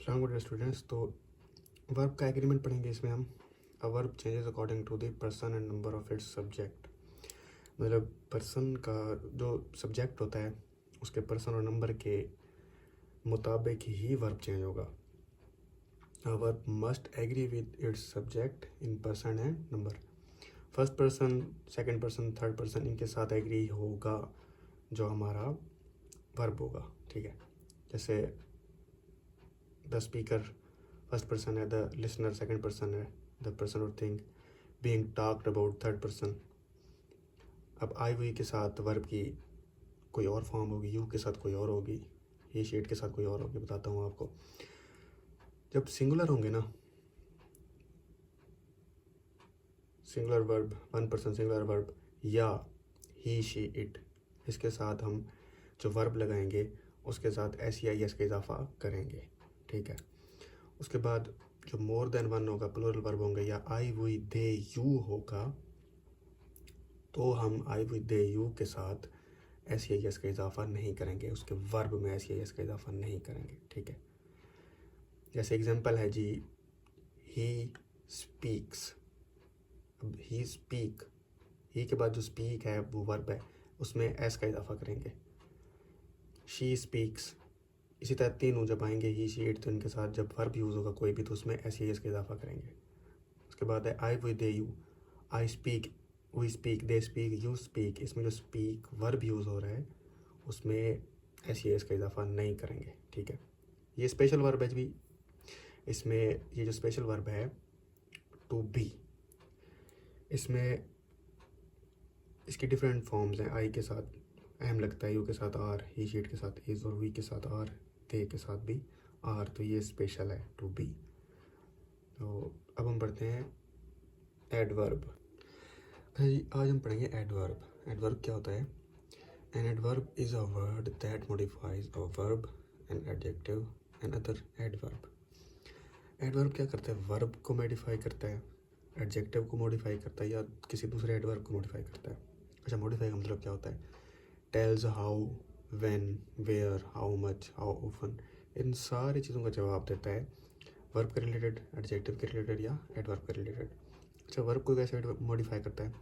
अस्सलाम स्टूडेंट्स। तो वर्ब का एग्रीमेंट पढ़ेंगे। इसमें हम a verb changes according to the person and number of its subject. मतलब पर्सन का जो सब्जेक्ट होता है उसके पर्सन और नंबर के मुताबिक ही वर्ब चेंज होगा। A verb must agree with its subject in person and number. First person, second person, third person इनके साथ एग्री होगा जो हमारा वर्ब होगा। ठीक है, जैसे द स्पीकर फर्स्ट पर्सन है, द लिसनर सेकंड पर्सन है, द पर्सन और thing being talked about third person. अब आई हुई के साथ वर्ब की कोई और फॉर्म होगी, यू के साथ कोई और होगी, ही शीट के साथ कोई और होगी। बताता हूँ आपको। जब सिंगुलर होंगे ना, singular verb, one person singular verb या ही शी इट, इसके साथ हम जो वर्ब लगाएंगे उसके साथ एस या एस का इजाफा करेंगे। ठीक है, उसके बाद जो मोर देन वन होगा, प्लूरल वर्ब होंगे या आई हुई दे यू होगा, तो हम आई हुई दे यू के साथ एस या एस का इजाफा नहीं करेंगे, उसके वर्ब में एस या एस का इजाफा नहीं करेंगे। ठीक है, जैसे एग्जांपल है जी, ही स्पीक्स। अब ही स्पीक, ही के बाद जो स्पीक है वो वर्ब है, उसमें एस का इजाफा करेंगे। शी स्पीक्स, इसी तरह तीनों जब आएंगे ही शी इट, तो इनके साथ जब वर्ब यूज़ होगा कोई भी तो उसमें एस या एस का इजाफा करेंगे। उसके बाद है I with they you, I speak, we speak, they speak, you speak. इसमें जो स्पीक वर्ब यूज़ हो रहा है उसमें एस या एस का इजाफा नहीं करेंगे। ठीक है, ये स्पेशल वर्ब है भी। इसमें ये जो स्पेशल वर्ब है टू बी, इसमें इसकी डिफरेंट फॉर्म्स हैं। आई के साथ एम लगता है, यू के साथ आर, ही शीट के साथ इज और वी के साथ आर, दे के साथ भी आर। तो ये स्पेशल है टू बी। तो अब हम पढ़ते हैं एडवर्ब। आज हम पढ़ेंगे एडवर्ब। एडवर्ब क्या होता है? An adverb is a word that modifies a verb, an adjective and other adverb. Adverb क्या करता है? वर्ब को मॉडिफाई करता है, एडजेक्टिव को मॉडिफाई करता है या किसी दूसरे एडवर्ब को मॉडिफाई करता है। अच्छा, मॉडिफाई का मतलब क्या होता है? Tells how, when, where, how much, how often, इन सारी चीज़ों का जवाब देता है वर्ब के रिलेटेड, एडजेक्टिव के रिलेटेड या एडवर्ब के रिलेटेड। अच्छा, वर्ब को कैसे मॉडिफाई करता है?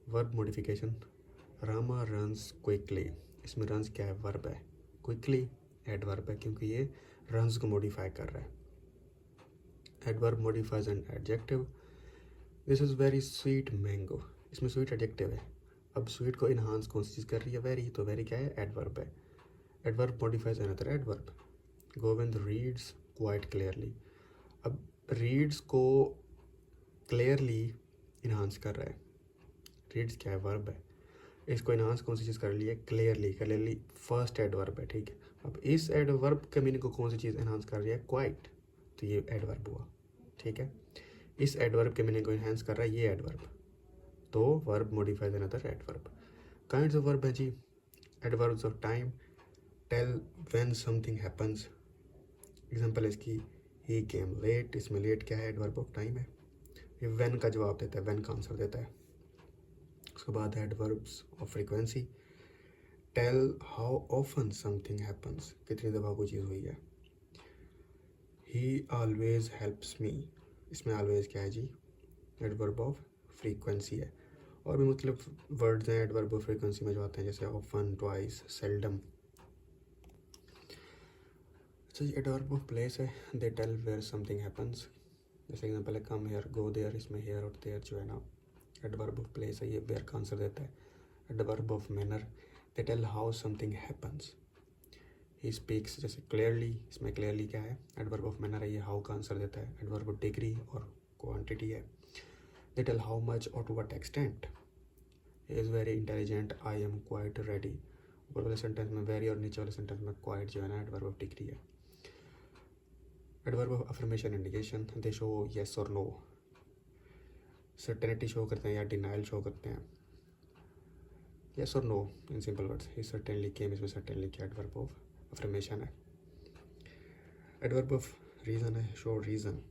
Verb modification. Rama runs quickly, इसमें रन्स क्या है? वर्ब है। क्विकली एडवर्ब है क्योंकि ये रन्स को मॉडिफाई कर रहा है। Adverb modifies an adjective. This is very sweet mango, इसमें स्वीट एडजेक्टिव है। अब स्वीट को इन्हांस कौन सी चीज़ कर रही है? वेरी, तो वेरी क्या है? एडवर्ब है। Adverb modifies another adverb. Govind reads quite clearly. अब रीड्स को क्लियरली इन्हांस कर रहा है। रीड्स क्या है? वर्ब है। इसको इन्हांस कौन सी चीज़ कर रही है? क्लियरली। क्लियरली फर्स्ट एडवर्ब है। ठीक है, अब इस एडवर्ब के मीनिंग को कौन सी चीज़ इन्हांस कर रही है? क्वाइट, तो ये एडवर्ब हुआ। ठीक है, इस एडवर्ब के मीनिंग को इन्हांस कर रहा है ये एडवर्ब, तो verb modifies another adverb. Kinds of verb है जी, adverbs of time, tell when something happens. Example है इसकी, ही केम लेट, इसमें लेट क्या है? एडवर्ब ऑफ टाइम है। ये व्हेन का जवाब देता है, व्हेन का आंसर देता है। उसके बाद है adverbs of frequency, tell how often something happens, कितनी दफ़ा कोई चीज़ हुई है। ही ऑलवेज हेल्प्स मी, इसमें ऑलवेज क्या है जी? एडवर्ब ऑफ फ्रीक्वेंसी है। और भी मतलब वर्ड्स हैं एडवर्ब ऑफ फ्रीक्वेंसी में जो आते हैं, जैसे ऑफन, ट्वाइस, सेल्डम। अच्छा, ये एडवर्ब ऑफ प्लेस है, they tell where something happens. जैसे एग्जांपल है कम हेयर, गो देयर, इसमें हेयर और देयर जो है ना एडवर्ब ऑफ प्लेस है, ये वेयर का आंसर देता है। Adverb of manner, they tell how something happens. He speaks, जैसे क्लियरली, इसमें क्लियरली क्या है? एडवर्ब ऑफ मैनर है, ये हाउ का आंसर देता है। एडवर्ब ऑफ डिग्री और क्वांटिटी है, दे टेल हाउ मच और to what extent. He is very intelligent, I am quite ready. ऊपर वाले सेंटेंस में वेरी और नीचे वाले सेंटेंस में क्वाइट जो है ना एडवर्ब ऑफ डिग्री है। Adverb of affirmation indication, they show yes और नो। सर्टेनिटी शो करते हैं या डिनाइल शो करते हैं। येस और no in simple words, he certainly came, इसमें सर्टेनली क्या एडवर्ब ऑफ अफर्मेशन है। एडवर्ब ऑफ रीज़न है, show reason,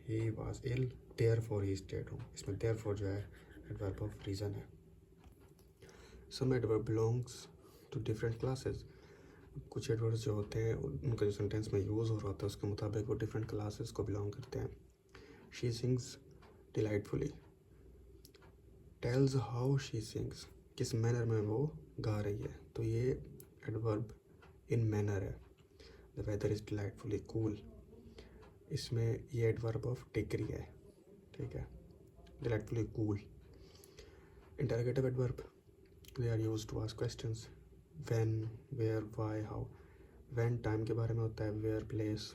he was ill therefore he stayed home, इसमें देयरफॉर जो है एडवर्ब ऑफ रीज़न है। Some adverb belongs to different classes. कुछ adverbs जो होते हैं उनका जो सेंटेंस में यूज़ हो रहा होता है उसके मुताबिक वो डिफरेंट क्लासेस को बिलोंग करते हैं. She sings delightfully. Tells how she sings, किस मैनर में वो गा रही है, तो ये एडवर्ब इन मैनर है. The weather is delightfully cool, इसमें ये एडवर्ब ऑफ डिग्री है. ठीक है, delightfully cool. Interrogative adverb, they are used to ask questions. When, where, why, how. When time के बारे में होता है, वेयर प्लेस,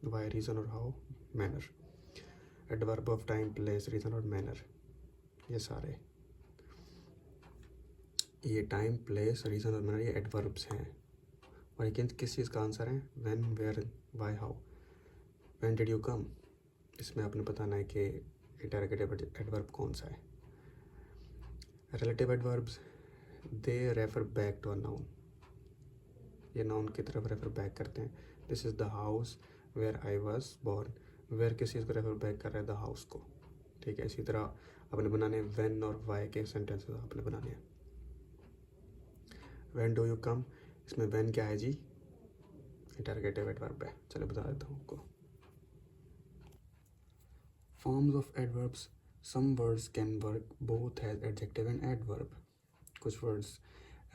व्हाई रीज़न और how manner. Adverb of time, place, reason और मैनर, ये सारे, ये टाइम, प्लेस, रीज़न और मैनर ये एडवर्ब्स हैं. और ये किस चीज़ का आंसर है, when, where, why, how. When did you come, इसमें आपने बताना है कि इंटरोगेटिव एडवर्ब कौन सा है. Relative adverbs, they refer back to a noun, ये नाउन की तरफ रेफर बैक करते हैं. This is the house where I was born. Where किस चीज़ को रेफर बैक कर रहा है, द हाउस को. ठीक है, इसी तरह आपने बनाने व्हेन और वाई के सेंटेंसेस आपने बनाने हैं. व्हेन डू यू कम, इसमें व्हेन क्या है जी, इंटरोगेटिव एडवर्ब है. चलो बता देता हूँ आपको. Forms of adverbs, some words can work both as adjective and adverb. कुछ वर्ड्स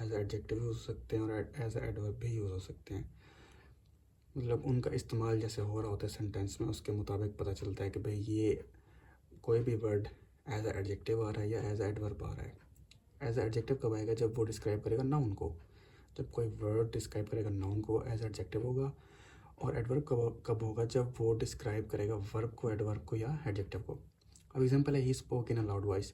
एज एडजेक्टिव यूज़ हो सकते हैं और एज एडवर्ब भी यूज़ हो सकते हैं. मतलब उनका इस्तेमाल जैसे हो रहा होता है सेंटेंस में, उसके मुताबिक पता चलता है कि भाई ये कोई भी वर्ड एज एडजेक्टिव आ रहा है या एज एडवर्ब आ रहा है. एज एडजेक्टिव कब आएगा, जब वो डिस्क्राइब करेगा नाउन को. जब कोई वर्ड डिस्क्राइब करेगा नाउन को एज एडजेक्टिव होगा. और एडवर्ब कब होगा, जब वो डिस्क्राइब करेगा वर्ब को, एडवर्ब को या एडजेक्टिव को. अब एग्जांपल है he spoke in a loud voice.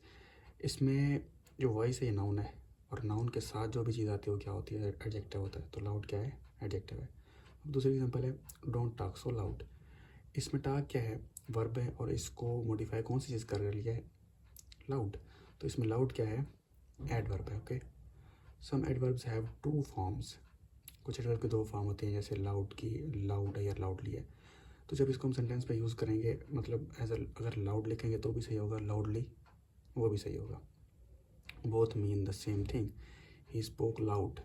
इसमें जो वॉइस है ये नाउन है और नाउन के साथ जो भी चीज़ आती है वो क्या होती है, एडजेक्टिव होता है. तो लाउड क्या है, एडजेक्टिव है. अब दूसरी एग्जांपल है डोंट टॉक सो लाउड. इसमें टॉक क्या है, वर्ब है और इसको मॉडिफाई कौन सी चीज़ कर लिया है, लाउड. तो इसमें लाउड क्या है, एडवर्ब है. Okay. Some adverbs have two forms. कुछ एडवर्ब के दो फॉर्म होते हैं, जैसे लाउड की लाउड है या लाउडली है. तो जब इसको हम सेंटेंस पे यूज़ करेंगे, मतलब अगर लाउड लिखेंगे तो भी सही होगा, लाउडली वो भी सही होगा. Both mean the same thing. He spoke loud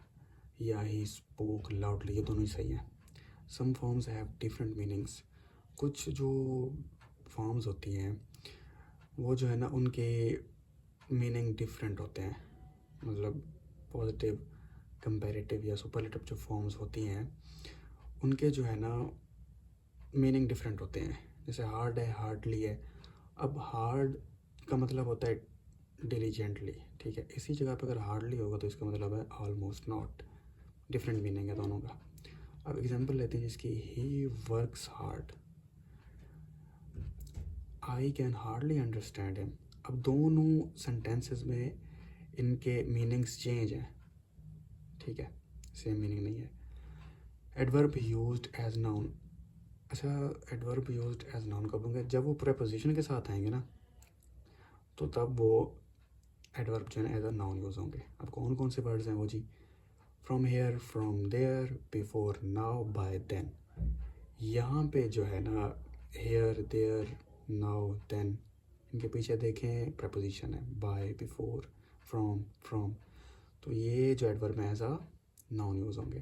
या ही स्पोक लाउडली, ये दोनों ही सही हैं. Some forms have different meanings. कुछ जो फॉर्म्स होती हैं वो जो है ना, उनके मीनिंग डिफरेंट होते हैं. मतलब पॉजिटिव, कंपैरेटिव या सुपरलेटिव जो फॉर्म्स होती हैं उनके जो है ना मीनिंग डिफरेंट होते हैं. जैसे हार्ड है, हार्डली है. अब हार्ड का मतलब होता है डिलीजेंटली. ठीक है, इसी जगह पर अगर हार्डली होगा तो इसका मतलब है ऑलमोस्ट नॉट. डिफरेंट मीनिंग है दोनों का. अब एग्जांपल लेते हैं जिसकी, he works hard, I can hardly understand him. अब दोनों सेंटेंसेस में इनके मीनिंग्स चेंज हैं. ठीक है, सेम मीनिंग नहीं है. Adverb used as noun. अच्छा, एडवर्ब यूज्ड एज नाउन कब होंगे, जब वो प्रेपोजिशन के साथ आएंगे ना, तो तब वो एडवर्ब जो है एज अ नाउन यूज़ होंगे. अब कौन कौन से वर्ड्स हैं वो जी, from here, from there, before, now, by, then. यहाँ पे जो है ना हेयर, देयर, नाउ, देन, इनके पीछे देखें प्रपोजिशन है, बाय, बिफोर, फ्रॉम. तो ये जो एडवर्ब है एज अ नाउन यूज़ होंगे.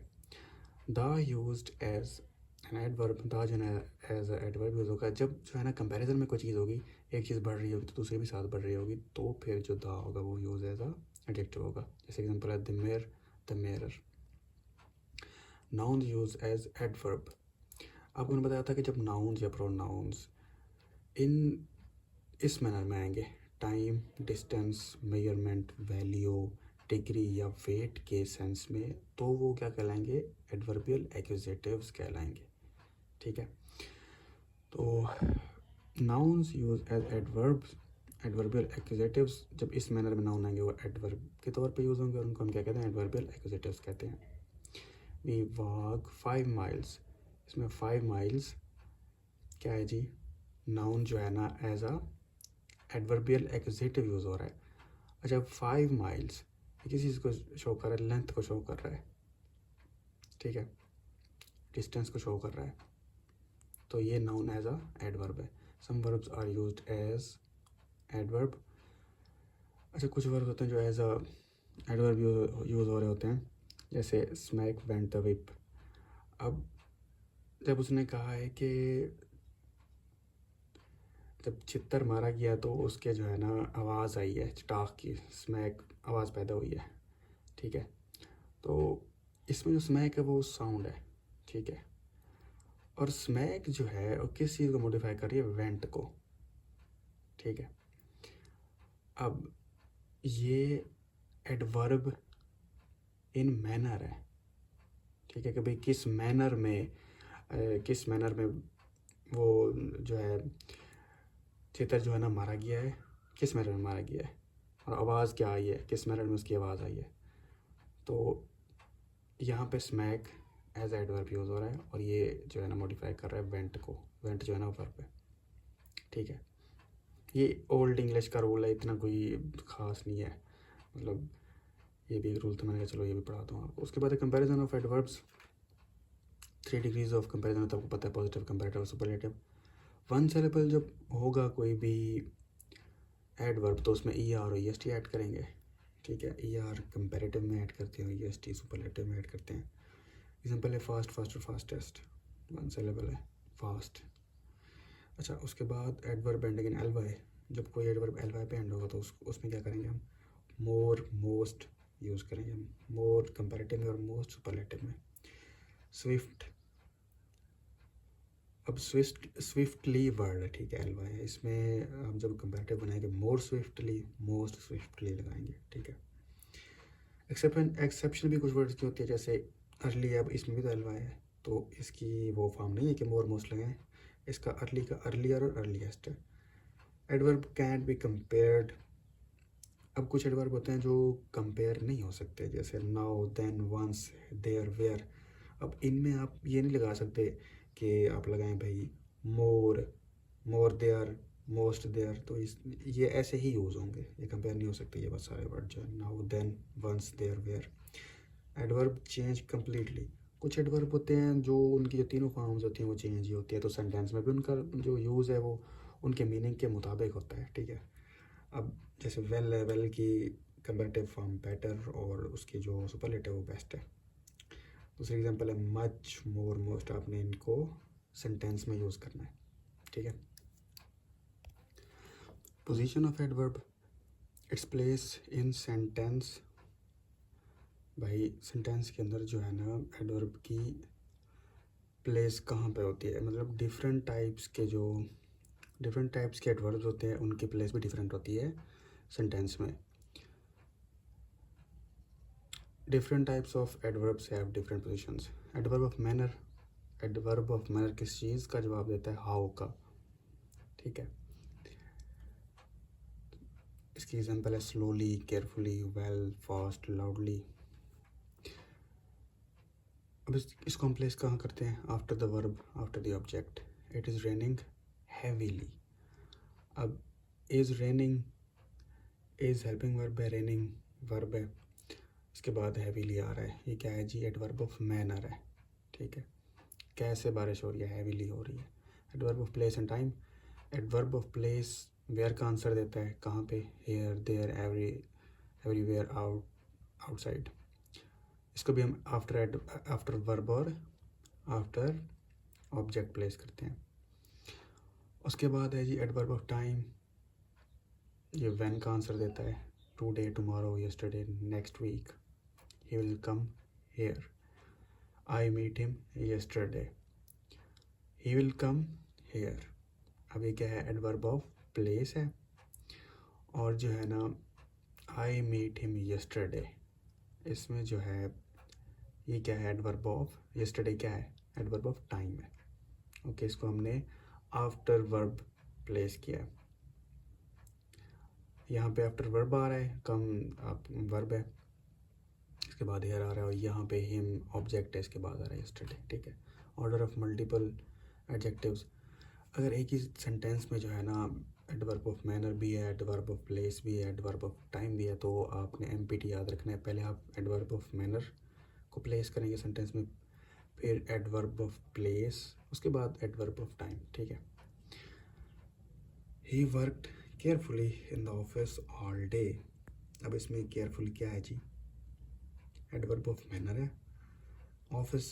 The used as an adverb, the जो है एज अ एडवर्ब यूज़ होगा जब जो है ना कंपैरिजन में कोई चीज़ होगी, एक चीज़ बढ़ रही होगी तो दूसरी भी साथ बढ़ रही होगी, तो फिर जो द होगा वो यूज़ एज अ एडजेक्टिव होगा. जैसे एग्जांपल है the mirror, the mirror. Noun use as adverb. आपको मैंने बताया था कि जब नाउन्स या प्रोनाउंस इस मैनर में आएंगे, time, distance, measurement, value, degree या वेट के सेंस में, तो वो क्या कहलाएंगे, एडवर्बियल एक्यूजेटिव्स कहलाएंगे. ठीक है, तो nouns use as adverbs, adverbial accusatives जब इस मैनर में नाउन आएंगे वो एडवर्ब के तौर पे यूज़ होंगे और उनको हम क्या कहते हैं, एडवर्बियल एक्यूजेटिव्स कहते हैं. We walk 5 miles. इसमें 5 माइल्स क्या है जी, नाउन जो है ना as a adverbial accusative use हो रहा है. अच्छा, 5 माइल्स किस चीज़ को शो कर रहा है, लेंथ को शो कर रहा है. ठीक है, डिस्टेंस को शो कर रहा है, तो ये नाउन एज अ एडवर्ब है. Some verbs are used as adverb. अच्छा, कुछ वर्ब होते हैं जो एज अ एडवर्ब यूज़ हो रहे होते हैं. जैसे स्मैक वेंट द विप। अब जब उसने कहा है कि जब चित्तर मारा गया तो उसके जो है ना आवाज़ आई है चटाक की, स्मैक आवाज़ पैदा हुई है, ठीक है। तो इसमें जो स्मैक है वो साउंड है, ठीक है। और स्मैक जो है वो किस चीज़ को मॉडिफाई कर रही है, वेंट को, ठीक है। अब ये एडवर्ब इन मैनर है, ठीक है, कि भाई किस मैनर में वो जो है चित्तर जो है ना मारा गया है, किस मैनर में मारा गया है, और आवाज़ क्या आई है, किस मैनर में उसकी आवाज़ आई है। तो यहाँ पे स्मैक एज एडवर्ब यूज़ हो रहा है और ये जो है ना मॉडिफाई कर रहा है वेंट को, वेंट जो है ना वर्ब है, ठीक है। ये ओल्ड इंग्लिश का रूल है, इतना कोई ख़ास नहीं है, मतलब ये भी एक रूल था, मैंने कहा चलो ये भी पढ़ा दूँ आपको। उसके बाद comparison of adverbs, 3 degrees of comparison, तो आपको पता है positive, comparative, superlative. One syllable जब होगा कोई भी एडवर्ब तो उसमें ई आर और ई एस टी ऐड करेंगे, ठीक है। ई आर कंपैरेटिव में ऐड करते हैं, ई एस टी सुपरलेटिव में ऐड करते हैं। एग्जाम्पल है fast, faster, fastest, one syllable है फास्ट। अच्छा, उसके बाद adverb ending in L Y, जब कोई एडवर्ब एल वाई पे एंड होगा तो उसमें क्या करेंगे हम, मोर, मोस्ट यूज़ करेंगे हम, मोर कंपैरेटिव में और मोस्ट सुपरलेटिव में। स्विफ्ट, अब स्विफ्टली वर्ड है, ठीक है, एल वाई है, इसमें हम जब कंपैरेटिव बनाएंगे मोर स्विफ्टली, मोस्ट स्विफ्टली लगाएंगे, ठीक है। एक्सेप्शन भी कुछ वर्ड्स की होती है, जैसे अर्ली, अब इसमें भी तो एल वाई है, तो इसकी वो फॉर्म नहीं है कि मोर मोस्ट लगाएं, इसका अर्ली का अर्लियर और अर्लीस्ट है। एडवर्ब कैंट बी कंपेयर्ड, अब कुछ एडवर्ब होते हैं जो कंपेयर नहीं हो सकते, जैसे now, then, once, there, where. अब इनमें आप ये नहीं लगा सकते कि आप लगाएं भाई मोर, मोर देयर, मोस्ट देयर, तो ये ऐसे ही यूज़ होंगे, ये कंपेयर नहीं हो सकते ये बस सारे वर्ड जो है, now, then, once, there, where. Adverb change completely, कुछ एडवर्ब होते हैं जो उनकी जो तीनों फॉर्म्स होती हैं वो चेंज ही होती है, तो सेंटेंस में भी उनका जो यूज़ है वो उनके मीनिंग के मुताबिक होता है, ठीक है। अब जैसे वेल है, वेल की कंपैरेटिव फॉर्म बेटर और उसकी जो सुपरलेटिव वो बेस्ट है। दूसरी एग्जांपल है मच, मोर, मोस्ट, आपने इनको सेंटेंस में यूज़ करना है, ठीक है। Position of adverb, its place in sentence, भाई सेंटेंस के अंदर जो है ना एडवर्ब की प्लेस कहाँ पे होती है, मतलब डिफरेंट टाइप्स के एडवर्ब्स होते हैं, उनकी प्लेस भी डिफरेंट होती है सेंटेंस में। Different types of adverbs have different positions. Adverb of manner, adverb of manner किस चीज़ का जवाब देता है, हाउ का, ठीक है। इसकी एग्जांपल है slowly, carefully, well, fast, loudly. अब इसको हम प्लेस कहाँ करते हैं, after the verb, after the object. It is raining heavily, अब is raining, is helping verb है, रेनिंग वर्ब है, इसके बाद हैवीली आ रहा है, ये क्या है जी, एडवर्ब ऑफ मैनर है, ठीक है। कैसे बारिश हो रही है, हैवीली हो रही है। Adverb of place and time, adverb of place where का आंसर देता है, कहाँ पे, हेयर, देयर, एवरीवेयर, आउटसाइड। इसको भी हम आफ्टर वर्ब और आफ्टर ऑब्जेक्ट प्लेस करते हैं। उसके बाद है जी एडवर्ब ऑफ टाइम, ये व्हेन का आंसर देता है, today, tomorrow, yesterday, next week. He will come here, I meet him yesterday, he will come here. अब ये क्या है, एडवर्ब ऑफ प्लेस है, और जो है ना आई मीट हिम यस्टरडे, इसमें जो है ये क्या है, एडवर्ब ऑफ, यस्टरडे क्या है, एडवर्ब ऑफ टाइम है, ओके। इसको हमने आफ्टर वर्ब प्लेस किया, यहाँ पे आफ्टर वर्ब आ रहा है, कम वर्ब है, इसके बाद हेयर आ रहा है, और यहाँ पे हिम ऑब्जेक्ट है, इसके बाद आ रहा है यस्टरडे, ठीक है। ऑर्डर ऑफ मल्टीपल एडजेक्टिव्स, अगर एक ही सेंटेंस में जो है ना एडवर्ब ऑफ मैनर भी है, एडवर्ब ऑफ प्लेस भी है, एडवर्ब ऑफ टाइम भी है, तो आपने एमपीटी याद रखना है। पहले आप एडवर्ब ऑफ मैनर को प्लेस करेंगे सेंटेंस में, फिर एडवर्ब ऑफ प्लेस, उसके बाद एडवर्ब ऑफ टाइम, ठीक है। He worked carefully in the office all day, अब इसमें केयरफुली क्या है जी, एडवर्ब ऑफ मैनर है, office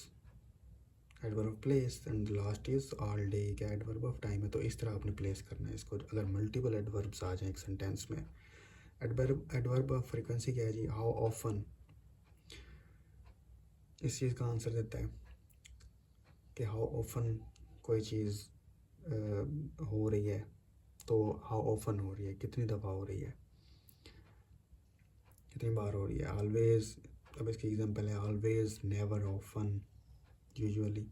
adverb of place, and last is all day क्या एडवर्ब ऑफ टाइम है। तो इस तरह आपने प्लेस करना है इसको। अगर मल्टीपल एडवर्ब्स आ जाएं एक सेंटेंस में, एडवर्ब ऑफ फ्रीक्वेंसी क्या है जी, हाउ ऑफन। इस चीज़ का आंसर देता है कि हाउ ऑफन कोई चीज़ हो रही है, तो हाउ ऑफन हो रही है, कितनी दफ़ा हो रही है, कितनी बार हो रही है। ऑलवेज, अब इसकी एग्जांपल है ऑलवेज, नेवर, ऑफन, यूजुअली।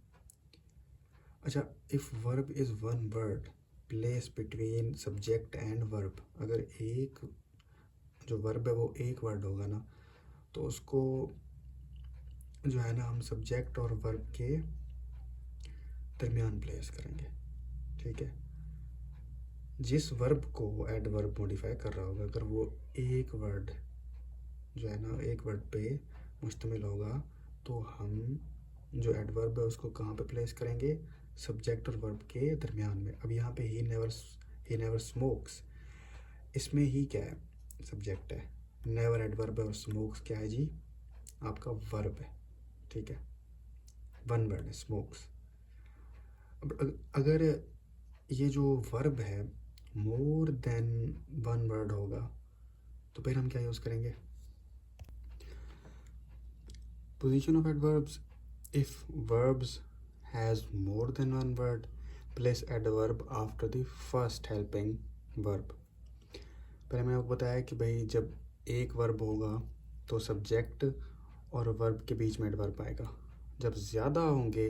अच्छा, if verb is one word place between subject and verb, अगर एक जो वर्ब है वो एक वर्ड होगा ना, तो उसको जो है ना हम सब्जेक्ट और वर्ब के दरमियान प्लेस करेंगे, ठीक है। जिस वर्ब को एडवर्ब मॉडिफाई कर रहा होगा, अगर वो एक वर्ड जो है ना एक वर्ड पे मुश्तमिल होगा, तो हम जो एडवर्ब है उसको कहाँ पे प्लेस करेंगे, सब्जेक्ट और वर्ब के दरमियान में। अब यहाँ पे ही नेवर स्मोक्स, इसमें ही क्या है, सब्जेक्ट है, नेवर एडवर्ब है, और स्मोक्स क्या है जी, आपका वर्ब है, ठीक है। वन वर्ड है स्मोक्स। अब अगर ये जो वर्ब है मोर देन वन वर्ड होगा, तो फिर हम क्या यूज़ करेंगे, position of adverbs, if verbs has more than one word place adverb after the first helping verb. पहले मैंने आपको बताया कि भाई जब एक वर्ब होगा तो सब्जेक्ट और वर्ब के बीच में एडवर्ब आएगा। जब ज़्यादा होंगे,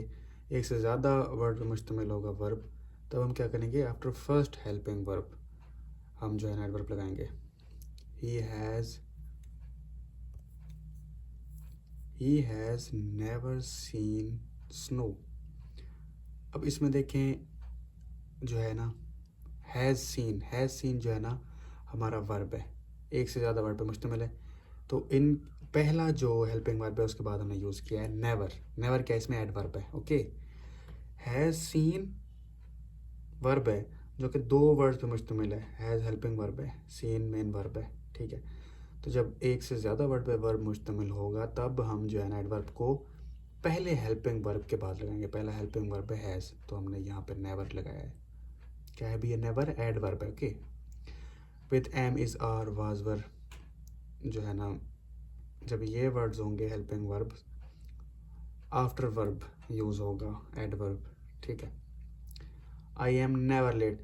एक से ज़्यादा वर्ड पे मुश्तमिल होगा वर्ब, तब हम क्या करेंगे, आफ्टर फर्स्ट हेल्पिंग वर्ब हम जो है ना एडवर्ब लगाएंगे। He has never seen snow. अब इसमें देखें जो है ना हैज़ सीन जो है ना हमारा वर्ब है, एक से ज़्यादा वर्ड पे मुश्तमिल है, तो इन पहला जो हेल्पिंग वर्ब है उसके बाद हमने यूज़ किया है नेवर क्या इसमें एडवर्ब है, ओके। हैज़ सीन वर्ब है जो कि दो वर्ड पे मुश्तमिल है, हैज़ हेल्पिंग वर्ब है, सीन मेन वर्ब है, ठीक है। तो जब एक से ज़्यादा वर्ड पे वर्ब मुश्तमिल होगा तब हम जो है ना एडवर्ब को पहले हेल्पिंग वर्ब के बाद लगाएंगे। पहला हेल्पिंग वर्ब है हैज़, तो हमने यहाँ पे नेवर लगाया है। क्या है भी, ये नेवर एडवर्ब है, okay. With am is are was were, जो है ना जब ये वर्ड्स होंगे helping verb, after verb use होगा एडवर्ब, ठीक है। आई एम नेवर लेट,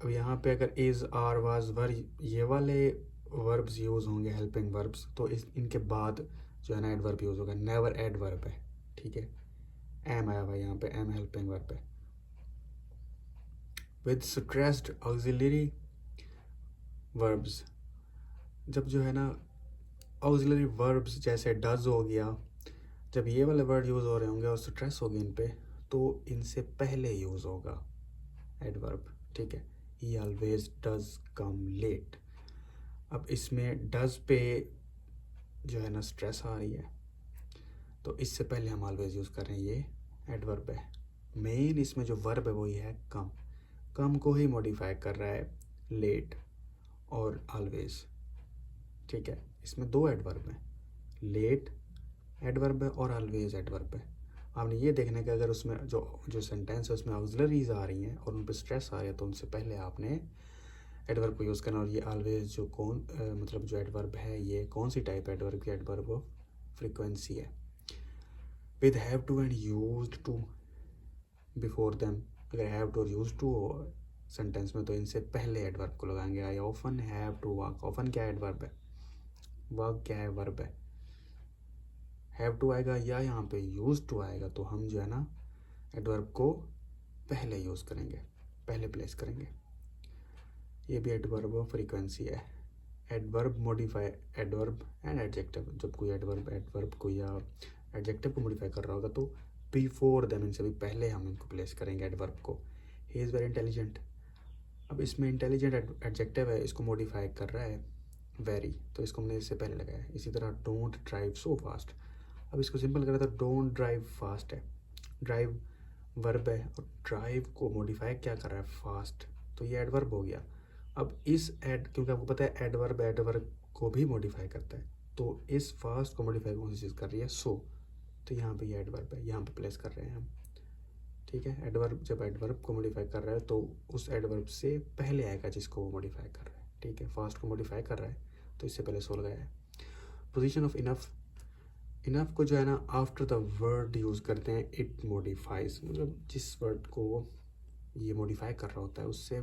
अब यहाँ पे अगर इज़ आर वाज वर ये वाले वर्ब्स यूज़ होंगे हेल्पिंग वर्ब्स, तो इनके बाद जो है ना एडवर्ब यूज़ होगा, नेवर एडवर्ब है, ठीक है। एम आया हुआ यहाँ पे, एम हेल्पिंग वर्ब है। विद स्ट्रेस्ड ऑक्सिलरी वर्ब्स, जब जो है ना ऑक्सिलरी वर्ब्स जैसे डज हो गया, जब ये वाले वर्ड यूज़ हो रहे होंगे और स्ट्रेस होगी इन पे, तो इनसे पहले यूज़ होगा एडवर्ब, ठीक है। He always does come late, अब इसमें डज पे जो है ना स्ट्रेस आ रही है, तो इससे पहले हम ऑलवेज यूज़ कर रहे हैं, ये एडवर्ब है। मेन इसमें जो वर्ब है वो ये है कम को ही मॉडिफाई कर रहा है लेट और ऑलवेज, ठीक है। इसमें दो एडवर्ब हैं, लेट एडवर्ब है और ऑलवेज एडवर्ब है। आपने ये देखना है कि अगर उसमें जो सेंटेंस है उसमें ऑक्सिलरीज आ रही हैं और उन पर स्ट्रेस आ रही है, तो उनसे पहले आपने एडवर्ब को यूज़ करना। और ये ऑलवेज जो मतलब जो एडवर्ब है ये कौन सी टाइप एडवर्ब की, एडवर्ब ऑफ फ्रीक्वेंसी है। With have to and used to before them, अगर हैव टू और यूज्ड टू सेंटेंस में तो इनसे पहले एडवर्ब को लगाएंगे। I often have to work, often क्या एडवर्ब है, वर्क क्या है, वर्ब है। हैव टू आएगा या यहाँ पे यूज टू आएगा, तो हम जो है ना एडवर्ब को पहले यूज़ करेंगे, पहले प्लेस करेंगे। ये भी एडवर्ब ऑफ फ्रीक्वेंसी है। Adverb modify adverb and adjective, जब कोई एडवर्ब को या एडजेक्टिव को मॉडिफाई कर रहा होगा तो बिफोर देम, इनसे भी पहले हम इनको प्लेस करेंगे एडवर्ब को। ही इज़ वेरी इंटेलिजेंट, अब इसमें इंटेलिजेंट एडजेक्टिव है, इसको मॉडिफाई कर रहा है वेरी, तो इसको हमने इससे पहले लगाया है। इसी तरह डोंट ड्राइव सो फास्ट, अब इसको सिंपल करा तो डोंट ड्राइव फास्ट है, ड्राइव वर्ब है और ड्राइव को मॉडिफाई क्या कर रहा है, फास्ट, तो ये एडवर्ब हो गया। अब क्योंकि आपको पता है एडवर्ब को भी मॉडिफाई करता है, तो इस फास्ट को मॉडिफाई कौन सी चीज़ कर रही है? सो। तो यहाँ पे ये एडवर्ब है, यहाँ पे प्लेस कर रहे हैं हम, ठीक है। एडवर्ब जब एडवर्ब को मॉडिफाई कर रहा है तो उस एडवर्ब से पहले आएगा जिसको वो मॉडिफाई कर रहा है, ठीक है। फास्ट को मॉडिफाई कर रहा है तो इससे पहले सो लगाया है। पोजीशन ऑफ इनफ, इनफ को जो है ना आफ्टर द वर्ड यूज़ करते हैं इट मॉडिफाइज, मतलब जिस वर्ड को ये मॉडिफाई कर रहा होता है उससे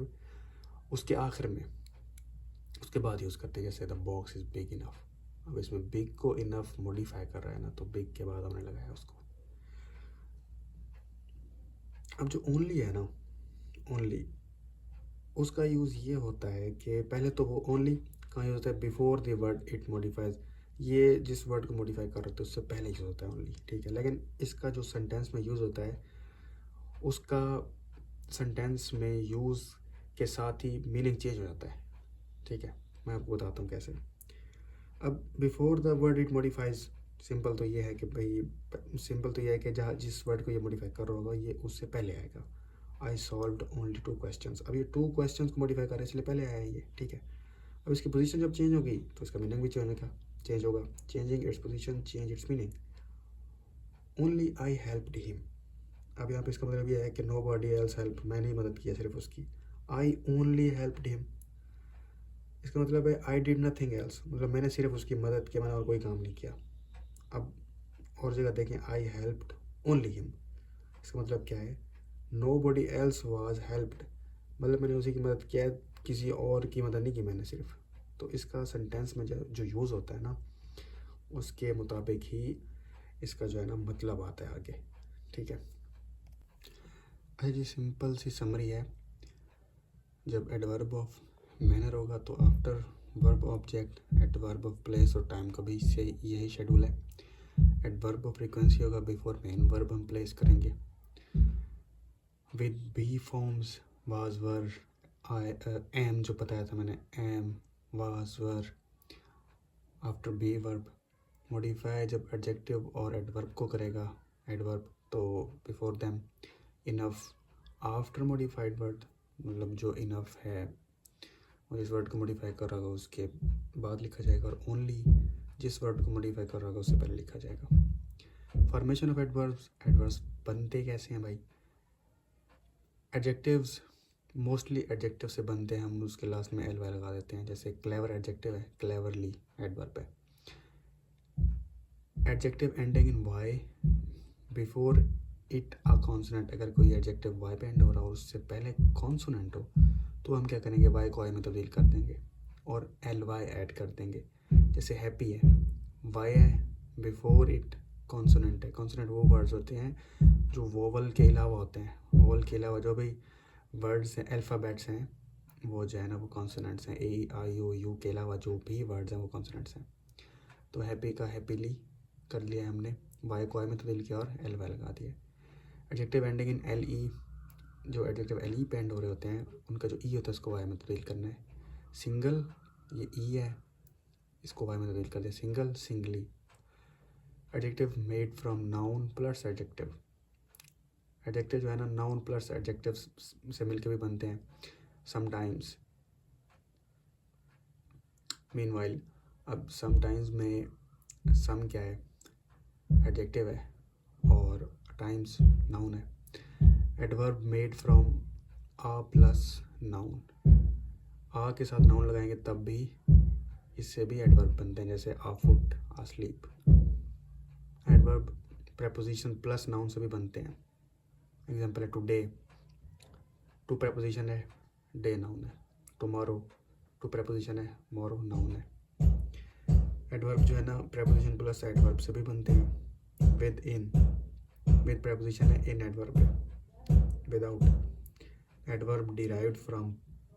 उसके आखिर में, उसके बाद यूज़ करते हैं। जैसे the box is big enough, अब इसमें बिग को इनफ मॉडिफाई कर रहा है ना, तो बिग के बाद हमने लगाया उसको। अब जो ओनली है ना, ओनली उसका यूज़ ये होता है कि पहले तो वो ओनली कहाँ यूज़ होता है? Before the word it modifies, ये जिस वर्ड को मॉडिफाई कर रहे थे उससे पहले यूज़ होता है ओनली, ठीक है। लेकिन इसका जो सेंटेंस में यूज़ होता है उसका सेंटेंस में यूज़ के साथ ही मीनिंग चेंज हो जाता है, ठीक है। मैं आपको बताता हूँ कैसे। अब before the word it modifies, simple तो ये है कि भाई, सिंपल तो ये है कि जहाँ जिस वर्ड को ये मॉडिफाई कर रहा होगा ये उससे पहले आएगा। आई सॉल्व्ड ओनली 2 क्वेश्चंस, अब ये 2 क्वेश्चंस को मॉडिफाई कर रहे हैं इसलिए पहले आया है ये, ठीक है। अब इसकी पोजीशन जब चेंज होगी तो इसका मीनिंग भी चेंज होगा। Changing its position change it's meaning. Only I helped him, अब यहाँ पे इसका मतलब ये है कि नो बॉडी एल्स हेल्प, मैंने ही मदद किया सिर्फ उसकी। आई ओनली हेल्प्ड हिम, इसका मतलब है आई डिड नथिंग एल्स, मतलब मैंने सिर्फ उसकी मदद की, मैंने और कोई काम नहीं किया। अब और जगह देखें, आई हेल्प्ड ओनली हिम, इसका मतलब क्या है? Nobody else was helped, मतलब मैंने उसी की मदद किया है, किसी और की मदद नहीं की मैंने सिर्फ। तो इसका सेंटेंस में जो यूज़ होता है ना उसके मुताबिक ही इसका जो है ना मतलब आता है आगे, ठीक है। अच्छा जी, सिंपल सी समरी है। जब एडवर्ब ऑफ मैनर होगा तो after verb object adverb of place और टाइम का भी से यही शेड्यूल है। एडवर्ब ऑफ फ्रीक्वेंसी होगा बिफोर मेन वर्ब हम प्लेस करेंगे। With be forms was were I am, जो बताया था मैंने, am was were after be verb. Modify जब एडजेक्टिव और एडवर्ब को करेगा एडवर्ब तो before them. Enough after modified word, मतलब जो इनफ है और इस वर्ड को मॉडिफाई कर रहा होगा उसके बाद लिखा जाएगा। और ओनली जिस वर्ड को मॉडिफाई कर रहा होगा उससे पहले लिखा जाएगा। फॉर्मेशन ऑफ एडवर्ब्स, एडवर्ब्स बनते कैसे हैं भाई? एडजेक्टिव्स मोस्टली एडजेक्टिव से बनते हैं, हम उसके लास्ट में एल वाई लगा देते हैं। जैसे क्लेवर एडजेक्टिव है, क्लेवरली एडवर्ब है। Adjective ending in Y before it a consonant, अगर कोई एडजेक्टिव वाई पे एंड हो रहा हो उससे पहले कॉन्सोनेंट हो तो हम क्या करेंगे? वाई को आई में तब्दील कर देंगे और एल वाई ऐड कर देंगे। जैसे हैप्पी है, वाई है, बिफोर इट कॉन्सोनेंट है। कॉन्सोनेंट वो वर्ड्स होते हैं जो वोवल के अलावा होते हैं, वोवल के अलावा जो भी वर्ड्स हैं, अल्फ़ाबेट्स हैं, वो जो है ना वो कॉन्सोनेंट्स हैं। ए आई ओ यू के अलावा जो भी वर्ड्स हैं वो कॉन्सोनेंट्स हैं। तो हैप्पी का हैप्पीली कर लिया हमने, वाई को आई में तब्दील किया और एल वाई लगा दिया। Adjective ending in L E, जो एडजेक्टिव एल ई पे एंड हो रहे होते हैं उनका जो ई होता है उसको वाई में तब्दील करना है। सिंगल, ये ई है, इसको वाई में तब्दील कर दिया, single, singly. Adjective made from noun plus adjective, adjective जो है ना नाउन प्लस एडजेक्टिव से मिलकर भी बनते हैं समटाइम्स। मीनवाइल, अब समटाइम्स में सम क्या है? एडजेक्टिव है और टाइम्स नाउन है। Adverb made from a plus noun, a के साथ नाउन लगाएंगे तब भी इससे भी एडवर्ब बनते हैं, जैसे afoot, asleep. Adverb preposition plus noun से भी बनते हैं। एग्जाम्पल है टुडे, टू प्रेपोजिशन है, डे नाउन है। टुमारो, टू प्रेपोजिशन है, मोरो नाउन है। एडवर्ब जो है ना प्रेपोजिशन प्लस एडवर्ब से भी बनते हैं। विद इन, विद प्रेपोजिशन है, इन एडवर्ब है। Without, adverb derived from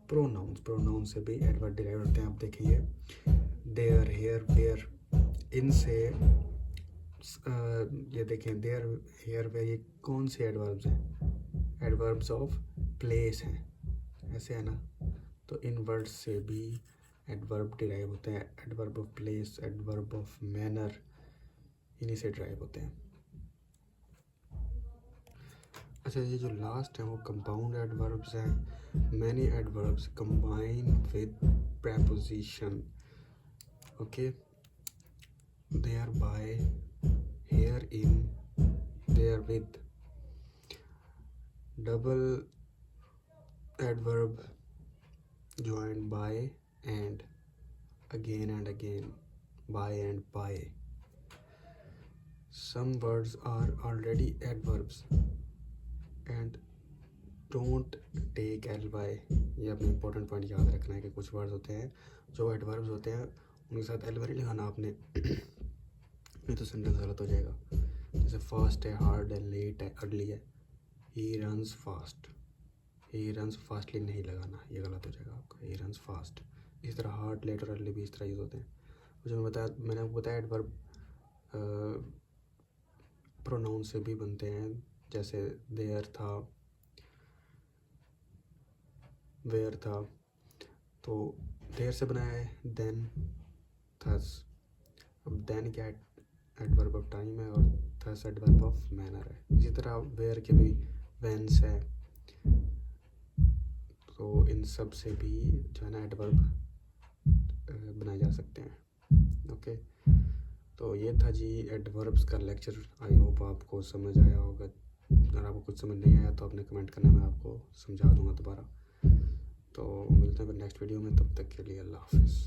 pronouns, pronoun से भी एडवर्ब डिराइव होते हैं। आप देखेंगे देयर, हेयर, वेयर, इनसे ये देखें देयर, हेयर, वेयर, ये कौन से एडवर्ब्स हैं? एडवर्ब्स ऑफ प्लेस हैं, ऐसे है ना। तो इन वर्ड्स से भी एडवर्ब डिराइव होते हैं। Adverb of place, adverb of manner, इन्हीं से डिराइव होते हैं। अच्छा, ये जो लास्ट है वो कंपाउंड एडवर्ब्स हैं। Many adverbs combine with preposition, okay. Thereby, herein, therewith. Double adverb joined by and, again and again, by and by. Some words are already adverbs and don't take ly. ये अपना important point याद रखना है कि कुछ words होते हैं जो एडवर्ब्स होते हैं, उनके साथ ly नहीं लगाना आपने, नहीं तो सेंटेंस गलत हो जाएगा. जैसे फास्ट है, हार्ड है, लेट है, अर्ली है. He runs fast, he runs fastly नहीं लगाना, ये गलत हो जाएगा आपका. He runs fast. इस तरह हार्ड, लेट और अर्ली भी इस तरह यूज़ होते हैं. जो मैंने आपको बताया एडवर्ब प्रोनाउन से भी बनते हैं. जैसे देयर था, वेयर था, तो देयर से बनाया है देन, थस. अब देन क्या एडवर्ब ऑफ टाइम है और थस एडवर्ब ऑफ मैनर है. इसी तरह वेयर के भी वेंस है. तो इन सब से भी जो है ना एडवर्ब बनाए जा सकते हैं. ओके, तो ये था जी एडवर्ब्स का लेक्चर. आई होप आपको समझ आया होगा. अगर आपको कुछ समझ नहीं आया तो आपने कमेंट करना, मैं आपको समझा दूंगा दोबारा. तो मिलते हैं फिर नेक्स्ट वीडियो में. तब तक के लिए अल्लाह हाफिज़.